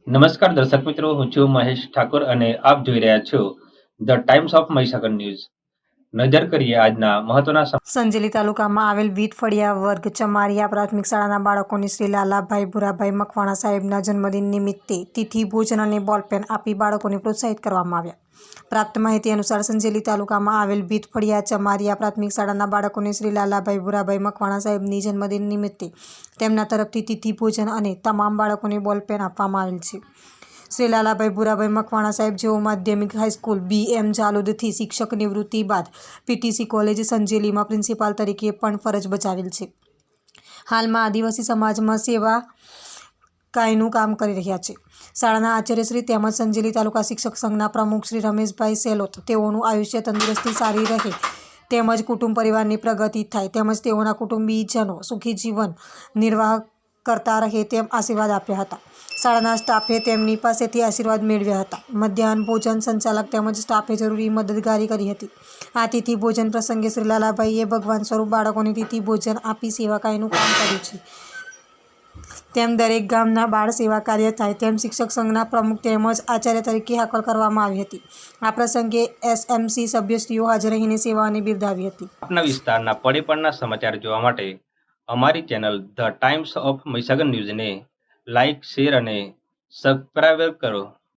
નમસ્કાર દર્શક મિત્રો, હું છું મહેશ ઠાકોર અને આપ જોઈ રહ્યા છો the Times of Mahisagar news. નજર કરીએ આજના મહત્વના સંજેલી તાલુકામાં આવેલ વીટફળિયા વર્ગ ચમારિયા પ્રાથમિક શાળાના બાળકોને શ્રી લાલાભાઈ ભુરાભાઈ મકવાણા સાહેબના જન્મદિન નિમિત્તે તિથિ ભોજન અને બોલપેન આપી બાળકોને પ્રોત્સાહિત કરવામાં આવ્યા. પ્રાપ્ત માહિતી અનુસાર સંજેલી તાલુકામાં આવેલ વીટફળિયા ચમારિયા પ્રાથમિક શાળાના બાળકોને શ્રી લાલાભાઈ ભુરાભાઈ મકવાણા સાહેબની જન્મદિન નિમિત્તે તેમના તરફથી તિથિ ભોજન અને તમામ બાળકોને બોલપેન આપવામાં આવેલ છે. શ્રી લાલાભાઈ ભુરાભાઈ મકવાણા સાહેબ જેઓ માધ્યમિક હાઈસ્કૂલ BM જાલોદથી શિક્ષક નિવૃત્તિ બાદ PTC કોલેજ સંજેલીમાં પ્રિન્સિપાલ તરીકે પણ ફરજ બજાવેલ છે. હાલમાં આદિવાસી સમાજમાં સેવા કાયનું કામ કરી રહ્યા છે. શાળાના આચાર્યશ્રી તેમજ સંજેલી તાલુકા શિક્ષક સંઘના પ્રમુખ શ્રી રમેશભાઈ સેલોત તેઓનું આયુષ્ય તંદુરસ્તી સારી રહે તેમજ કુટુંબ પરિવારની પ્રગતિ થાય તેમજ તેઓના કુટુંબીજનો સુખી જીવન નિર્વાહ કરતા રહે તેમ આશીર્વાદ આપ્યા હતા. શાળાના સ્ટાફે તેમની પાસેથી આશીર્વાદ મેળવ્યા હતા. મધ્યાહન ભોજન સંચાલક તેમજ સ્ટાફે જરૂરી મદદગારી કરી હતી. આ તિથિ ભોજન પ્રસંગે શ્રી લાલાભાઈએ ભગવાન સ્વરૂપ બાળકોને તિથિ ભોજન આપી સેવાકાયનું કામ કર્યું છે. તેમ દરેક ગામના બાળ સેવા કાર્ય થાય તેમ શિક્ષક સંઘના પ્રમુખ તેમજ આચાર્ય તરીકે હાકલ કરવામાં આવી હતી. આ પ્રસંગે SMC સભ્યશ્રીઓ હાજર રહીને સેવાઓને બિરદાવી હતી. આપના વિસ્તારના પળે-પળના સમાચાર જોવા માટે અમારી channel the Times of Mahisagar ન્યૂઝને લાઇક, શેર અને સબસ્ક્રાઇબ કરો.